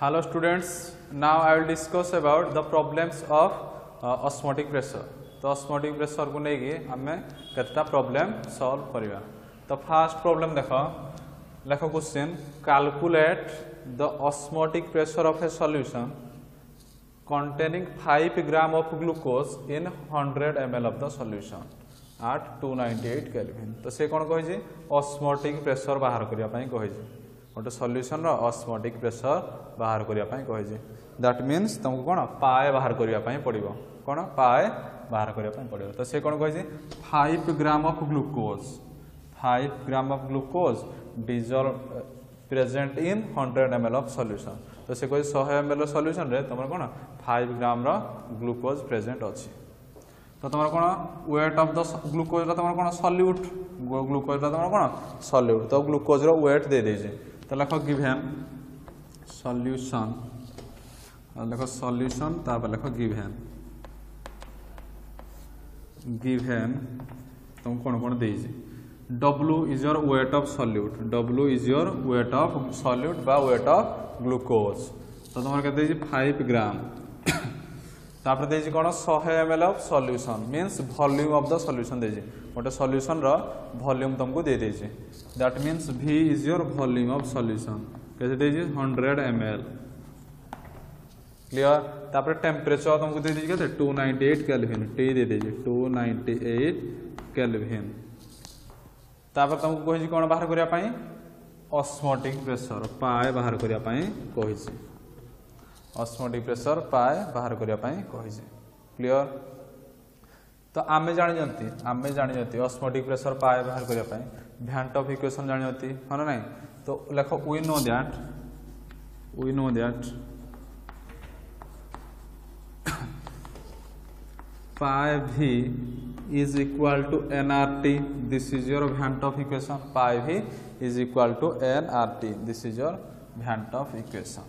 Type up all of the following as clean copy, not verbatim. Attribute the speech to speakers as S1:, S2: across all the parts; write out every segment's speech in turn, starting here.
S1: Hello students, now I will discuss about the problems of osmotic pressure. तो osmotic pressure को लेके हमें कितना problem solve करिया. तो first problem देखो question, calculate the osmotic pressure of a solution containing 5 gram of glucose in 100 ml of the solution at 298 Kelvin. तो से कौन कही osmotic pressure बाहर करिया पाई कही गोटे सॉल्यूशन रो ऑस्मोटिक प्रेशर बाहर करिया पाई कहि दैट मीन्स तुमको कोन पाए बाहर करिया पाई पड़िबो कोन पाए बाहर करिया पाई पड़िबो तो से कोन कहि 5 gram of glucose dissolve present in 100 ml of solution तो से कहि 100 ml सॉल्यूशन रे तुमर कोन 5 ग्राम रो ग्लूकोज प्रेजेंट अछि तो तुमर कोन वेट ऑफ द ग्लूकोज रा तुमर कोन सॉल्यूट ग्लूकोज रा तुमर कोन सॉल्यूट तो ग्लूकोज रो वेट दे देजे तो लिखो गिवन सॉल्यूशन लिखो सॉल्यूशन तापर लिखो गिवन तुम कौन देजी W is your weight of solute W is your weight of solute बा वेट ऑफ ग्लूकोज तो तुम के 5 ग्राम तापर देजी कौन 100 ml of solution means volume of the solution देजी गोटे सॉल्यूशन रो वॉल्यूम तुमको दे देजी that means V is your volume of solution कैसे देजी 100 ml क्लियर तापर टेम्परेचर तुमको दे देजी केते 298 केल्विन T दे देजी 298 केल्विन तापर तुमको कहि कोन बाहर करिया पाई ऑस्मोटिक प्रेशर पाए बाहर करिया पाई कहि ऑस्मोटिक प्रेशर पाए बाहर करिया पाई कहि क्लियर तो आमे जानि जंती ऑस्मोटिक प्रेशर पाए बाहर करिया पाई भ्यांट ऑफ इक्वेशन जानि जंती हन नै तो लिखो we know that pi v is equal to nRT this is your van't of equation pi v is equal to nRT this is your van't of equation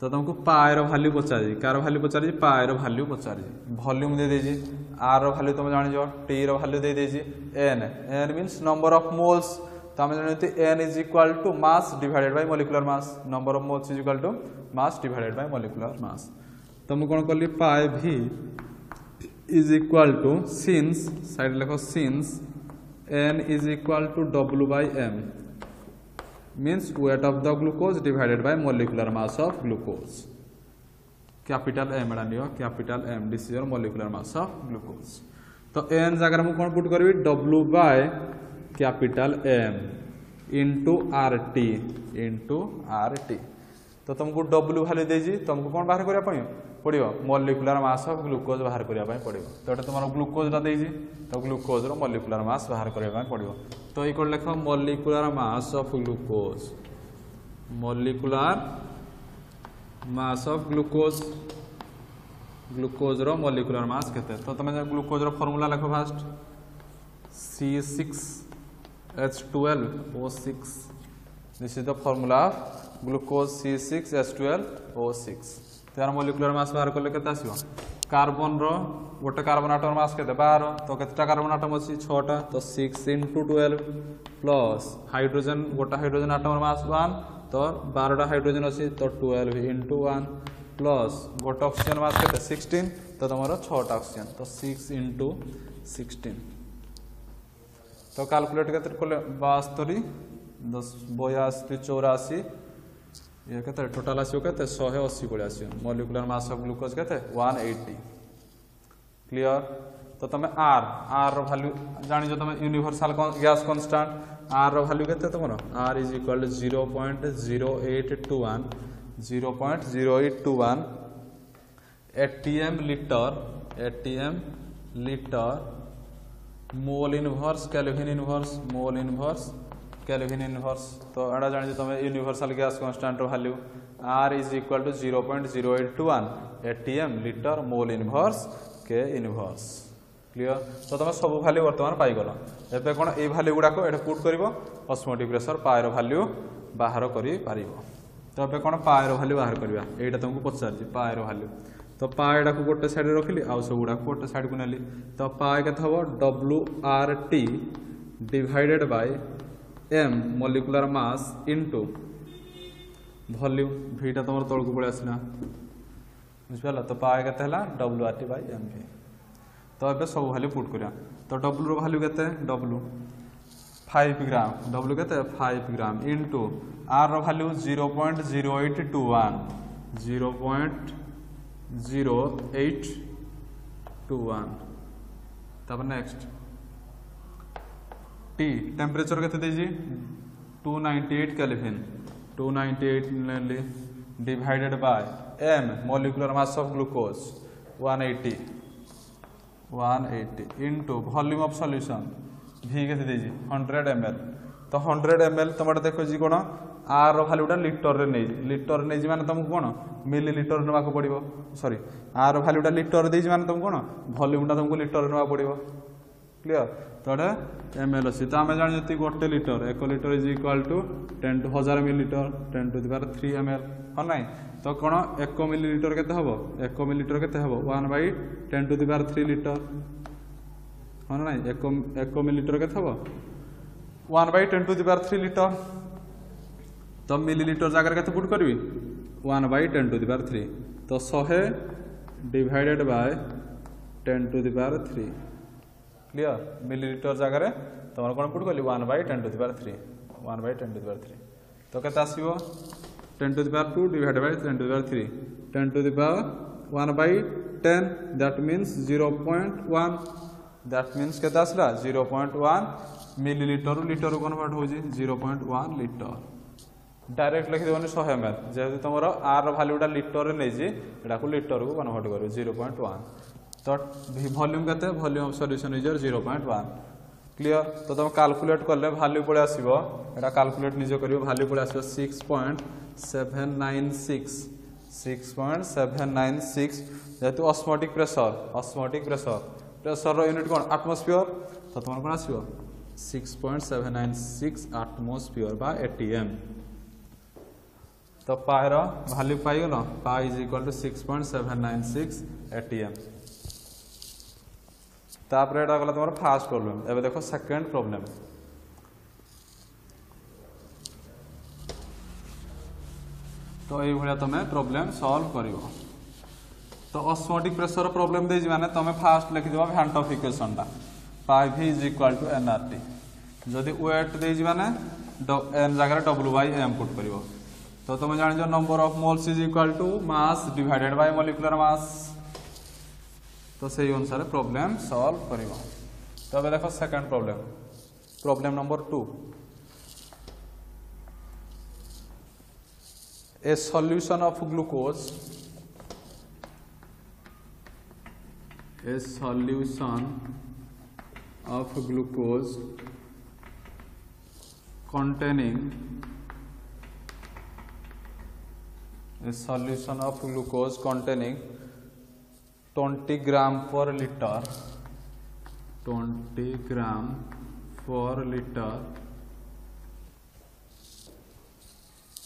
S1: तो तुमको पाए रो वैल्यू पचारी कार वैल्यू पचारी पाए रो value पचारी volume दे देजी r रो वैल्यू तुम जानि जो t रो वैल्यू दे देजी n means number of moles तो हम जानते n is equal to mass divided by molecular mass number of moles is equal to mass divided by molecular mass तो हम कोन करली pi v is equal to since side लिखो since n is equal to w by m means weight of the glucose divided by molecular mass of glucose capital M एडानियो capital M this is your molecular mass of glucose तो n जगह हम कौन put करबी w by capital M into RT तो तुमको w value देजी तुमको कौन बाहर करिया पड़ियो मोलिकुलर मास ऑफ ग्लूकोज बाहर करिया पड़ियो तो एटा तुम्हारा ग्लूकोज रा देजी तो ग्लूकोज रो मोलिकुलर मास बाहर करिया पड़ियो तो इक्वल लिखो मोलिकुलर मास ऑफ ग्लूकोज रो मोलिकुलर मास केते तो तुम ग्लूकोज रो फार्मूला लिखो fast C6H12O6 this is the formula of glucose C6H12O6 तार मोलिकुलर मास बाहर करले केते आसीबो कार्बन रो गोटे कार्बन एटम मास केते 12 तो केतेटा कार्बन एटम अछि 6टा तो 6 * 12 प्लस हाइड्रोजन गोटे हाइड्रोजन एटम मास 1 तो 12टा हाइड्रोजन अछि तो 12 * 1 प्लस गोटे ऑक्सीजन मास केते 16 तो तमरो 6टा ऑक्सीजन तो 6 * 16 तो कैलकुलेट केते कोले 72 10 82 84 ये कहते टोटल आसियो कहते 180 पड़े आसियो मॉलिक्यूलर मास ऑफ ग्लूकोज कहते 180 क्लियर तो तुम r रो वैल्यू जानि जो तुम यूनिवर्सल गैस कांस्टेंट r रो वैल्यू कहते तुम r is equal to 0.0821 atm litre mole inverse kelvin inverse तो एडा जानि तुम यूनिवर्सल गैस कांस्टेंट रो value r is equal to 0.0821 atm litre mole inverse K inverse clear तो तुम सब वैल्यू वर्तमान पाई गलो एबे कोन ए वैल्यू गुडा को एटा पुट करिवो ऑस्मोटिक प्रेशर पाए रो वैल्यू बाहर करि पारिवो तो एबे कोन पाए रो वैल्यू बाहर करबा एटा तुमको पचार जी पाए रो वैल्यू तो पाएडा को गोटे साइड रे रखिली आ सब गुडा गोटे साइड को नेली तो पाए केते हबो WRT divided by m molecular mass into volume भीटा तुम तौक पड़े आसला बुझिपाल तो पाए के WRT बाय MV तो ये सब वैल्यू पुट करिया तो W वैल्यू के W 5 ग्राम W के 5 ग्राम इंटू R वैल्यू 0.0821 0.0821 तब नेक्स्ट T टेम्परेचर के 298 kelvin 298 divided by M molecular mass of glucose 180 into volume of solution V के 100 ml तो 100 ml तुम देखो जी कौन आर भैल्यूटा लिटर नहीं माने तुमको कौन मिली लिटर ना पड़ो सॉरी आर भैल्यूटा लिटर दे माने तुमको कौन वॉल्यूमटा तुमको लिटर ना पड़ो क्लियर तो ml अच्छी तो आम जानी गोटे litre 1 litre is equal to 10 to 1000 millilitre 10 to the power 3 ml हाँ ना तो कौन 1 मिलीलीटर के 1 मिलीलीटर के 1/10 to the power 3 लिटर हाँ ना 1 मिलीलीटर के 1/10 to the power 3 लिटर तो मिलीलीटर जगह के पुट करी 1/10 to the power 3 तो 100 divided by 10 to the power 3 clear millilitre जगह तुम कौन पुट कली 1/10 to the power 3 1/10 to the power 3 तो केते आसीबो 10 to the power 2 divided by 10 to the power 3 10 to the power 1/10 that means 0.1 that means केते आसला 0.1 millilitre litre convert हो 0.1 litre direct लिखि देबनी 100 ml जेहेतु तुमरो आर वैल्यूटा लिटर रे नै एटा को लिटर को कन्वर्ट करो 0.1 तो वॉल्यूम केते volume of solution is 0.1 clear तो तुम कैलकुलेट करले वैल्यू पड़े आसीबो एटा कैलकुलेट निजे करियो वैल्यू पड़े आसीबो 6.796 जेहेतु ऑस्मोटिक प्रेशर प्रेशर रो यूनिट कोन एटमॉस्फेयर तो तुम कोन आसीबो 6.796 एटमॉस्फेयर बा ATM तो पाई रो वैल्यू पाई गलो P is equal to 6.796 ATM तापर एटा गला तुम्हारा फर्स्ट प्रॉब्लम एबे देखो सेकंड प्रॉब्लम तो ये भलिया तमे प्रॉब्लम सॉल्व करिवो तो ऑस्मोटिक प्रेशर प्रॉब्लम दे माने तमे फर्स्ट लिखि देबा वैल्यू ऑफ इक्वेशन टा P V is equal to nRT जदि वेट दे माने n जगह W/m पुट करिवो तो तुम जान जो number of moles is equal to mass divided by molecular mass तो सही अनुसार प्रॉब्लम सॉल्व करिवो तो अब देखो second problem number 2 a solution of glucose containing 20 gram per liter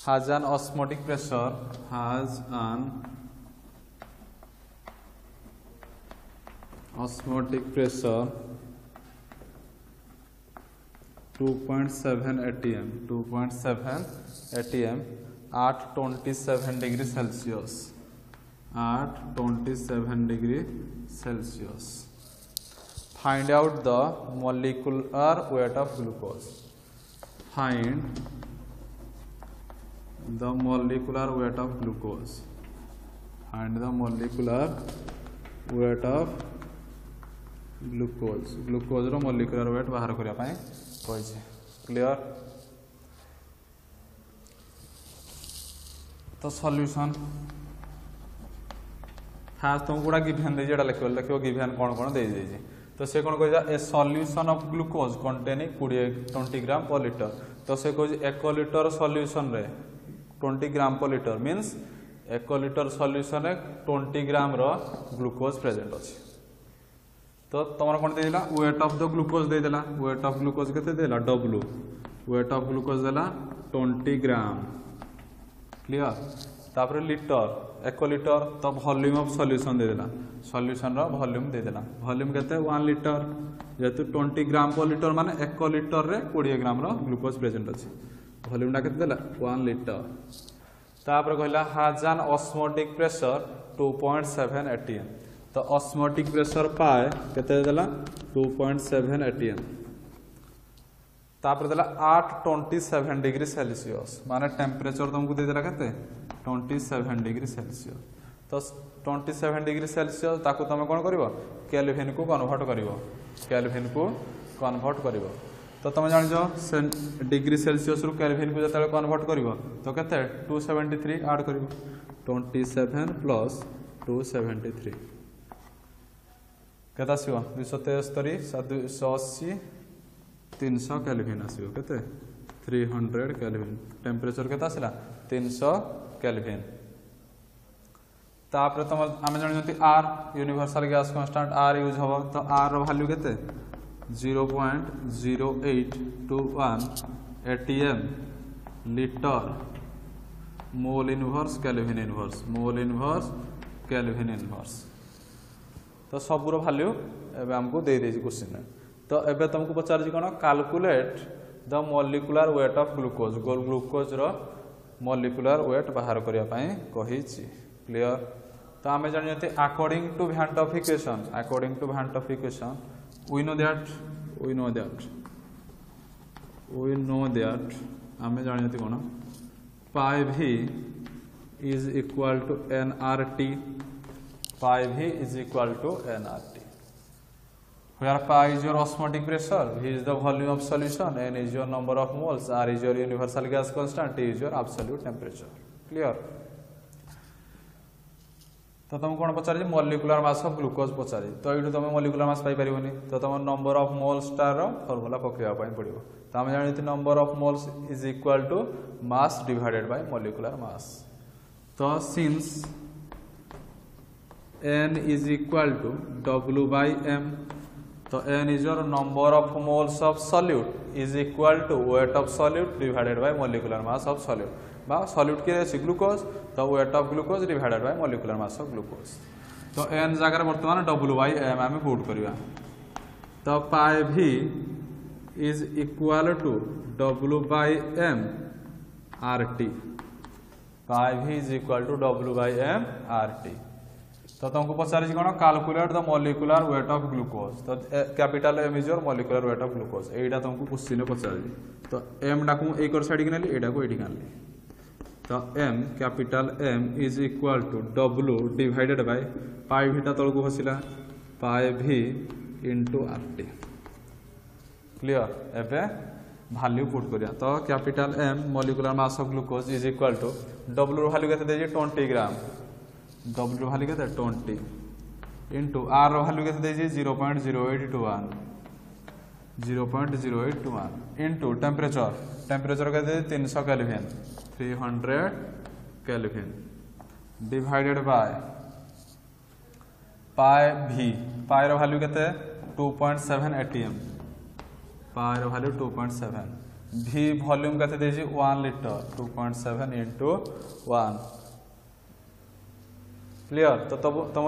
S1: has an osmotic pressure 2.7 atm at 27 degree Celsius find out the molecular weight of glucose find the molecular weight of glucose glucose रो molecular weight बाहर करिया पाए कहिছে clear तो solution first तुमको गुडा given दे जेडा लिखो given कोन दे दे तो से कोन कहि जा ए सॉल्यूशन ऑफ ग्लूकोज कंटेनिंग 20 ग्राम पर लीटर तो से कहि 1 लीटर सॉल्यूशन रे 20 ग्राम पर लीटर मींस 1 लीटर सॉल्यूशन रे 20 ग्राम रो ग्लूकोज प्रेजेंट अछि तो तुम कौन देला वेट ऑफ द ग्लूकोज देला वेट ऑफ ग्लूकोज केते देला W वेट ऑफ ग्लूकोज देला 20 ग्राम क्लियर तापर लीटर 1 लीटर तो वॉल्यूम ऑफ सॉल्यूशन देला सॉल्यूशन रो वॉल्यूम देला वॉल्यूम केते 1 लीटर जेतु 20 ग्राम पर लीटर माने 1 लीटर रे 20 ग्राम रो ग्लूकोज प्रेजेंट अछि वॉल्यूम टा केते देला 1 लीटर तापर कहला has an osmotic pressure 2.7 atm तो ऑस्मोटिक प्रेशर पाए केते देला 2.7 atm तापर देला 827 डिग्री सेल्सियस माने टेम्परेचर तुमको दे देला केते 27 डिग्री सेल्सियस तो 27 डिग्री सेल्सियस ताकू तुम कौन करिवो केल्विन को कन्वर्ट करिवो केल्विन को कन्वर्ट करिवो तो तुम जान जो डिग्री सेल्सियस रु केल्विन को जतले कन्वर्ट करिवो तो केते 273 ऐड करिवो 27 प्लस 273 केता आसीबो 273 280 300 केल्विन आसीबो केते 300 केल्विन टेम्परेचर केता आसिला 300 केल्विन तापर तुम आम जानते R universal gas constant R use हम तो आर रो वैल्यू केते 0.0821 atm litre mole inverse kelvin inverse mole inverse kelvin inverse तो सब रो वैल्यू एबे हमको दे देजी क्वेश्चन में तो एबे तुमको पचार जी कोन calculate the molecular weight of glucose glucose रो मॉलिक्यूलर वेट बाहर करिया पई कहि छी क्लियर तो आम जानते according to van't of equation we know that आम जानते कौन pi V is equal to nRT pi V is equal to nRT where pi is your osmotic pressure, v is the volume of solution, n is your number of moles, r is your universal gas constant, t is your absolute temperature. Clear? तो तुम कौन पचार molecular mass of glucose पचारि तो ये तुम molecular mass पाई परिबोनी तो तुम नंबर ऑफ मोल्स टार फॉर्मूला पकेवा पई पड़िबो तो हम जानते number of moles is equal to mass divided by molecular mass तो since n is equal to w by m तो n is your number of moles of solute is equal to weight of solute divided by molecular mass of solute बा solute के अछि glucose तो weight of glucose divided by molecular mass of glucose तो n जगह वर्तमान w by m आम put करबा तो pi v is equal to w by m rt pi v is equal to w by m rt तो तुमको पचारि कौन calculate the molecular weight of glucose तो capital M is your molecular weight of glucose एटा तुमको question पचारि तो m डाकू एक साइड के नेली एटा को एठी कानली तो m capital M is equal to w divided by P v टा तळको खसिला P v into rt clear एबे वैल्यू पुट करिया तो capital M molecular mass of glucose is equal to w रो वैल्यू केते देजी 20 ग्राम W वैल्यू केते 20 इनटू R रो वैल्यू केते देजी 0.0821 इनटू टेम्परेचर केते 300 kelvin 300 kelvin divided by P v P रो वैल्यू केते 2.7 atm पाई रो वैल्यू 2.7 v वॉल्यूम केते देजी 1 लीटर 2.7 इनटू 1 क्लियर तो तुम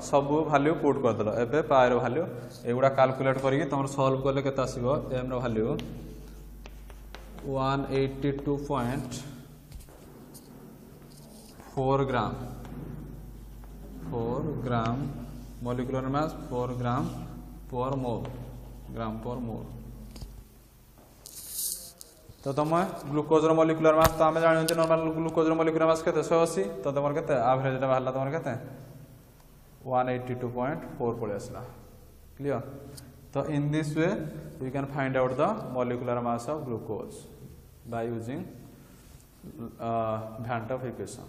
S1: सब वैल्यू पुट कर दल एबे पाई रो वैल्यू एगुडा कैलकुलेट करके तुम सॉल्व करले केते आसीबो m रो वैल्यू 182.4 ग्राम मॉलिक्यूलर मास 4 ग्राम पर मोल तो तुम ग्लूकोज रो मॉलिक्यूलर मास तो आम जानते नॉर्मल ग्लूकोज रो मॉलिक्यूलर मास केते 180 तो तुम केते एवरेज टा बाहरला तुम केते 182.4 पळे आसला क्लियर तो in this way you can find out the molecular mass of glucose by using वैंट of equation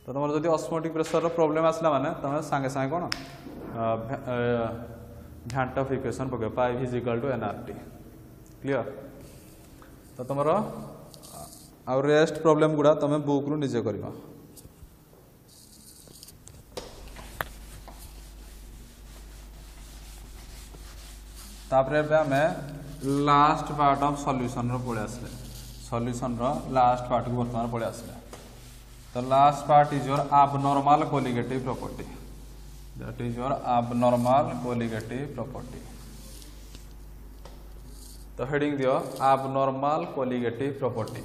S1: तो तुम जदि ऑस्मोटिक प्रेशर रो प्रॉब्लम आसला माने तुम संगे संगे कोन वैंट ऑफ इक्वेशन पके पाई v = nRT क्लियर तो तुम आउ रेस्ट प्रॉब्लम गुड़ा तुम बुक रु निजे करबा तापरे हमें लास्ट पार्ट ऑफ सॉल्यूशन रो पळे आसले सॉल्यूशन रो लास्ट पार्ट को वर्तमान पळे आसले तो last part is your abnormal colligative property that is your abnormal colligative property तो हेडिंग दियो abnormal colligative property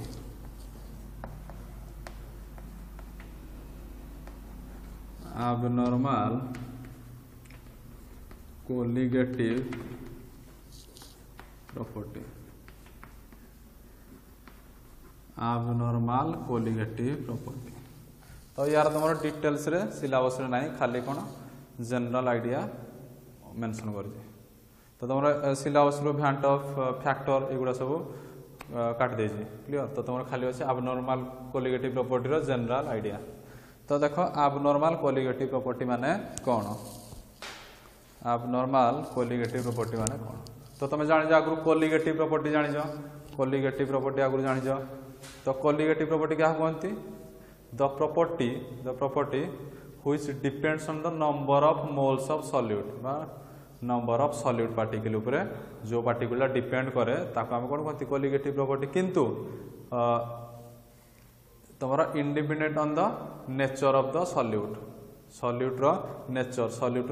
S1: abnormal colligative property, abnormal colligative property। तो यार तुम डिटेल्स रे सिलेबस रे नहीं खाली कौन जनरल आइडिया मेंशन कर तो तुम सिलेबस रो भ्यांट ऑफ फैक्टर एगुड़ा सब काट दे क्लियर। तो तुम खाली अच्छे abnormal colligative property रो जनरल आइडिया। तो देखो abnormal colligative property माने कौन, abnormal colligative property माने कौन। तो तुम जान आगु colligative property जान colligative property आगु जान तो colligative property क्या कहती, the property which depends on the number of moles of solute बा नंबर ऑफ सॉल्यूट पार्टिकल उपरे जो पार्टिकुलर डिपेंड करे ताको हम कोन कहती colligative property। किंतु तमरा independent on the nature of the solute, solute रो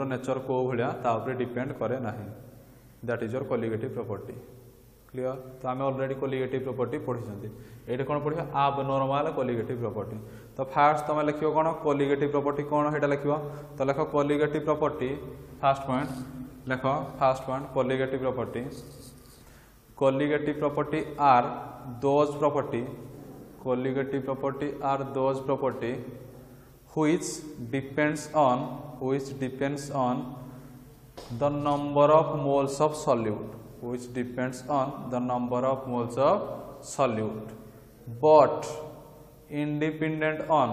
S1: नेचर को भलिया ता उपरे डिपेंड करे नाही, that is your colligative property। Clear. तो आम ऑलरेडी colligative property पढ़ी छथि। एटे कोन पढ़िया abnormal colligative property। तो फास्ट तुम लिखियो कोन colligative property कोन हेटा लिखियो। तो लिखो colligative property फर्स्ट पॉइंट लिखो, first point colligative property are those property, colligative property are those property which depends on the number of moles of solute, which depends on the number of moles of solute, but independent on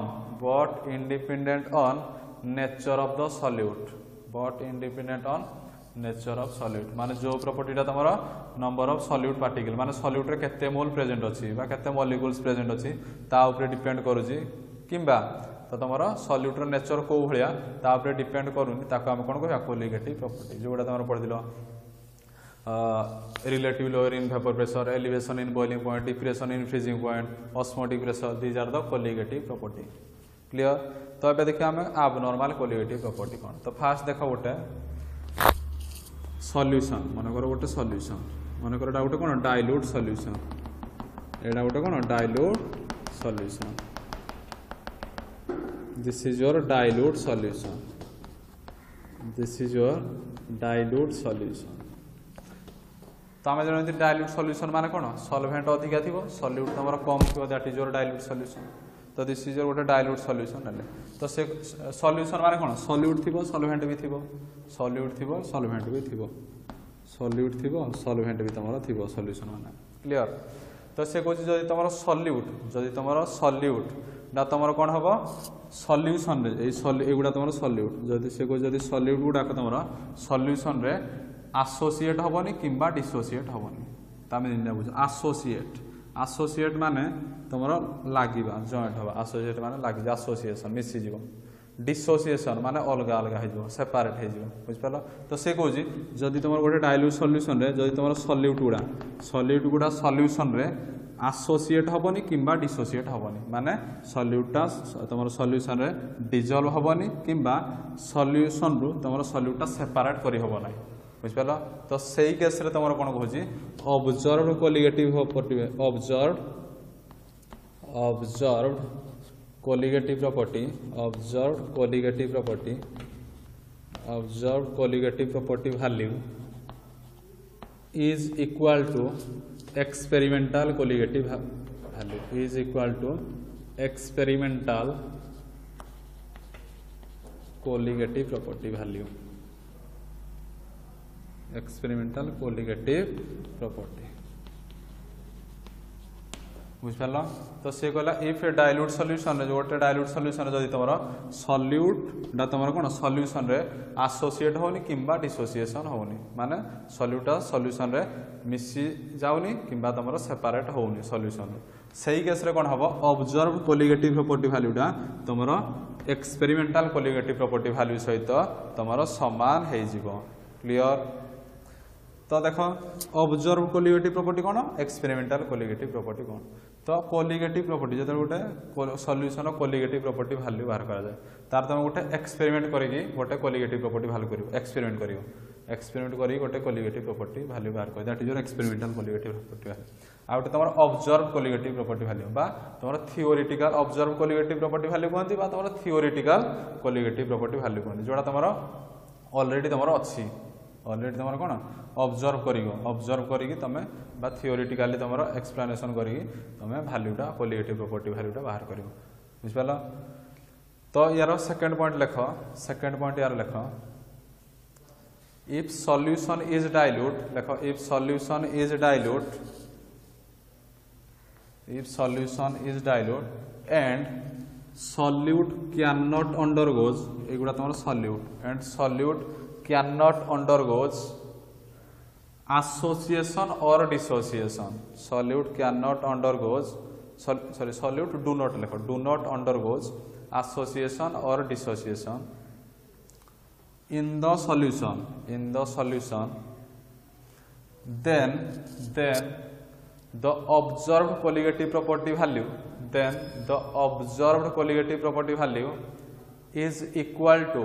S1: nature of the solute, but independent on nature of solute माने जो प्रॉपर्टीटा तमरा number of solute particle माने solute रे केते मोल present अछि बा केते molecules present अछि ता ऊपर डिपेंड करूची किंबा तो तमरा सॉल्यूट रो नेचर को भलिया ता ऊपर डिपेंड करूनी ताको हम कोन कहया colligative property। जोडा तमरा पढ दिलो relative lower in vapour pressure, elevation in boiling point, depression in freezing point, osmotic pressure, these are the colligative property। Clear. तो एबे देखिए हम abnormal colligative property कोन। तो फास्ट देखो गोटे सॉल्यूशन मनकर गोटे सॉल्यूशन मनकर एटा गोटे कोन डाइल्यूट सॉल्यूशन, एटा गोटे कोन dilute solution, this is your dilute solution, this is your dilute solution. तो आम जानते डाइल्यूट सॉल्यूशन माने कोन सॉल्वेंट अधिका थिबो सॉल्यूट तमरा कम थिबो, that is your dilute solution. तो दिस इज योर गोटे डाइल्यूट सॉल्यूशन नेले। तो से सॉल्यूशन माने कोन सॉल्यूट थिबो सॉल्वेंट भी थिबो, सॉल्यूट थिबो सॉल्वेंट भी थिबो, सॉल्यूट थिबो सॉल्वेंट भी तमरा थिबो सॉल्यूशन माने। क्लियर। तो से कहछि जदि तमरा सॉल्यूट डा तमरा कोन हबो सॉल्यूशन रे ए एगुडा तमरा सॉल्यूट जदि से कहछि जदि सॉल्यूट गुडा को तमरा सॉल्यूशन रे एसोसिएट हबोनी किंबा डिसोसिएट हबोनी। तामे दिन बुझ एसोसिएट माने तमरा लागिबा जॉइंट हबा, एसोसिएट माने लागि जा एसोसिएशन मिसि जीवो, डिसोसिएशन माने अलग अलग हे जीवो सेपरेट हे जीवो बुझ पालो। तो से कहछि जदि तमरा गोटे डाइल्यूट सॉल्यूशन रे जदि तमरा सॉल्यूट गुडा सॉल्यूशन रे एसोसिएट हबोनी किंबा डिसोसिएट हबोनी माने सॉल्यूटा तमरा सॉल्यूशन रे डिसॉल्व हबोनी किंबा सॉल्यूशन रु तमरा सॉल्यूटा सेपरेट करि हबो नै बुझ पालो। तो सेही केस रे तमरा कोन कहछि observed colligative property, observed colligative property value is equal to experimental colligative value, is equal to experimental colligative property value, experimental colligative property बुझ पाल। तो से कहला इफ ए डाइल्यूट सॉल्यूशन रे गोटे डाइल्यूट सॉल्यूशन रे जदि तमरा सॉल्यूट डा तमरा कोन सॉल्यूशन रे एसोसिएट होनी किंबा डिसोसिएशन होनी माने सॉल्यूटा सॉल्यूशन रे मिसी जाउनी किंबा तमरा सेपरेट होनी सॉल्यूशन सेही केस रे कोन हबो ऑब्जर्व्ड colligative property value डा तमरा एक्सपेरिमेंटल colligative property value सहित तमरा समान हे जिवो। क्लियर। तो देखो ऑब्जर्व colligative property कोन एक्सपेरिमेंटल colligative property कोन। तो colligative property जते गोटे सॉल्यूशन रो colligative property वैल्यू बाहर करा जाय तार तुम गोटे एक्सपेरिमेंट करिकि गोटे colligative property वैल्यू करियो, एक्सपेरिमेंट करियो, एक्सपेरिमेंट करी गोटे colligative property वैल्यू बाहर कर, that is your experimental colligative property value. Out तुम ऑब्जर्व कोलिगेटिव प्रॉपर्टी वैल्यू बा तुम theoretical observe colligative property value कहती बा तुम थियोरिटिकल कोलिगेटिव प्रॉपर्टी वैल्यू कहती जोड़ा तुम ऑलरेडी तुम अच्छी ऑलरेडी तुम कौन ऑब्जर्व करी तुम थियोरिटिकाली तुम एक्सप्लेनेशन करी तुम वैल्यूटा कोलिगेटिव प्रॉपर्टी वैल्यूटा बाहर कर बुझिपाल। तो यार सेकंड पॉइंट लिख सेकंड पॉइंट यार लिख इफ सॉल्यूशन इज डाइल्यूट लिख if solution is dilute if solution is dilute and solute cannot undergoes एगुड़ा तुम solute and solute cannot undergoes association or dissociation solute cannot undergoes sorry solute do not undergoes association or dissociation in the solution then the observed colligative property value is equal to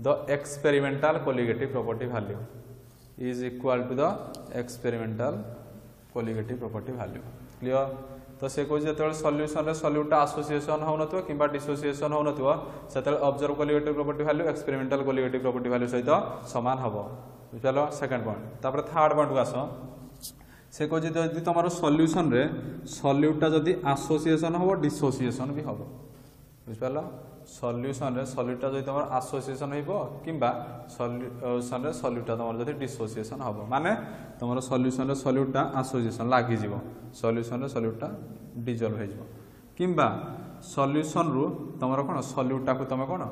S1: the experimental colligative property value clear। तो से कह जो solution रे सॉल्यूटा association हो नथो किबा dissociation हो नथो सेतल observe colligative property value experimental colligative property value सहित समान हबो बुझलो। सेकंड पॉइंट तापर थर्ड पॉइंट को आसो से कह जदि तुम सॉल्यूशन रे सॉल्यूटा जदि एसोसिएशन हो डिसोसिएशन भी हम बुझिपाल सॉल्यूशन रे सॉल्यूटा जदि तुम एसोसिएशन हो किंबा सॉल्यूशन रे सॉल्यूटा तुम जदि डिसोसिएशन हम माने तुम सॉल्यूशन रे सॉल्यूटा एसोसिएशन लागि जीवो सॉल्यूशन रे सॉल्यूटा डिजॉल्व हो जीवो किंबा सॉल्यूशन रु तुम कोन सॉल्यूटा को तुम कोन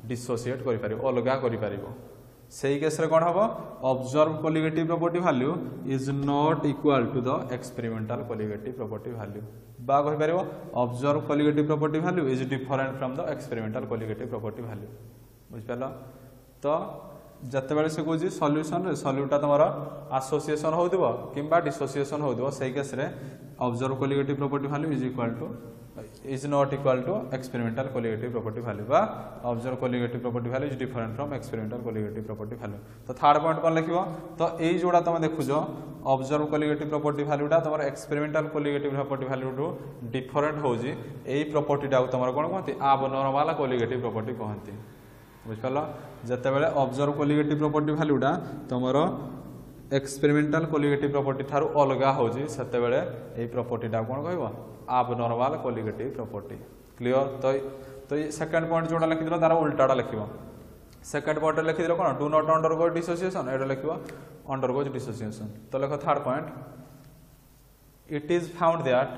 S1: डिसोसिएट करि पारिबो अलगा करि पारिबो सही केस रे कोन हबो observe colligative property value is not equal to the experimental colligative property value बा कहि पारिबो observe colligative property value is different from the experimental colligative property value बुझ पालो। तो जते बेले से कहूँ सॉल्यूशन रे सॉल्यूटा तुम एसोसिएशन होदिबो किंबा डिसोसिएशन होदिबो सही केस रे observe colligative property value is not equal to experimental colligative property value बा observed colligative property value is different from experimental colligative property value। तो थर्ड पॉइंट कौन लिखिबो तो एई जोड़ा तुम देखुजो observed colligative property value टा तुम experimental colligative property value टू different होजी एई प्रॉपर्टी टा तुम कोन कहंती abnormal colligative property कहंती बुझ पालो। जते बेले observed colligative property value टा तुमरो एक्सपेरिमेंटल कोलिगेटिव प्रॉपर्टी थारु अलगा होजी सेते बेले एई प्रॉपर्टी टा कोन कहबो abnormal colligative property क्लियर। तो ये सेकंड पॉइंट जोड़ा लिखि दिलो तार उल्टाटा लिखिबो सेकंड पॉइंट लिखि दिलो कोन do not undergo dissociation Etah लिखिबो undergoes dissociation. तो लिखो third point it is found that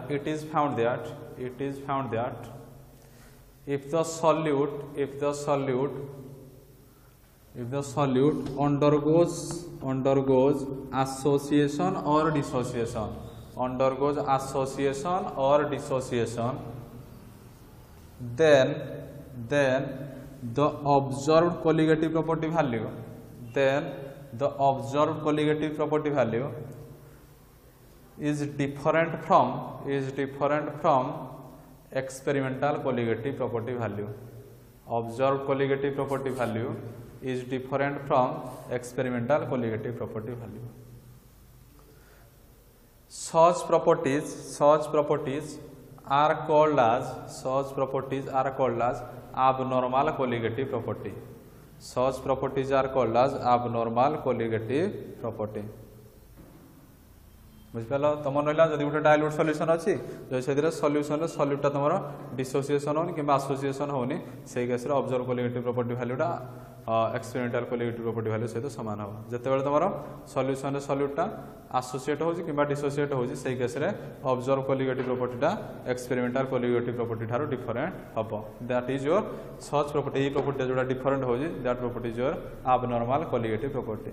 S1: if the solute undergoes association or dissociation then the observed colligative property value is different from experimental colligative property value observed colligative property value is different from experimental colligative property value। Such properties are called as abnormal colligative property। Such properties are called as abnormal colligative property। बुझिपाल तुम रहा जब गोटे dilute solution अच्छी जो से solution रे सॉल्यूटा तुम dissociation होनी कि एसोसिएशन होनी से केस ऑब्जर्व कोलिगेटिव प्रॉपर्टी वैल्यूटा एक्सपेरिमेंटल कोलिगेटिव प्रॉपर्टी वैल्यू सहित सामान हो जिते तुम सॉल्यूशन रे सॉल्यूटा एसोसिएट हो डिसोसिएट हो केस ऑब्जर्व कोलिगेटिव प्रॉपर्टीटा एक्सपेरिमेंटल कोलिगेटिव प्रॉपर्टी ठारू डिफरेंट हम that is your such property property जो डिफरेंट हो that property is your abnormal colligative property.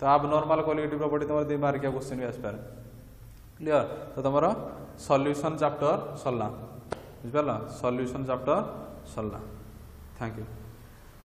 S1: तो abnormal कोलिगेटिव प्रॉपर्टी तुम 2 मार्किया क्वेश्चन भी आसपार क्लियर। तो तुम सॉल्यूशन चैप्टर सरला बुझिपाल solution chapter Sarla. Thank you.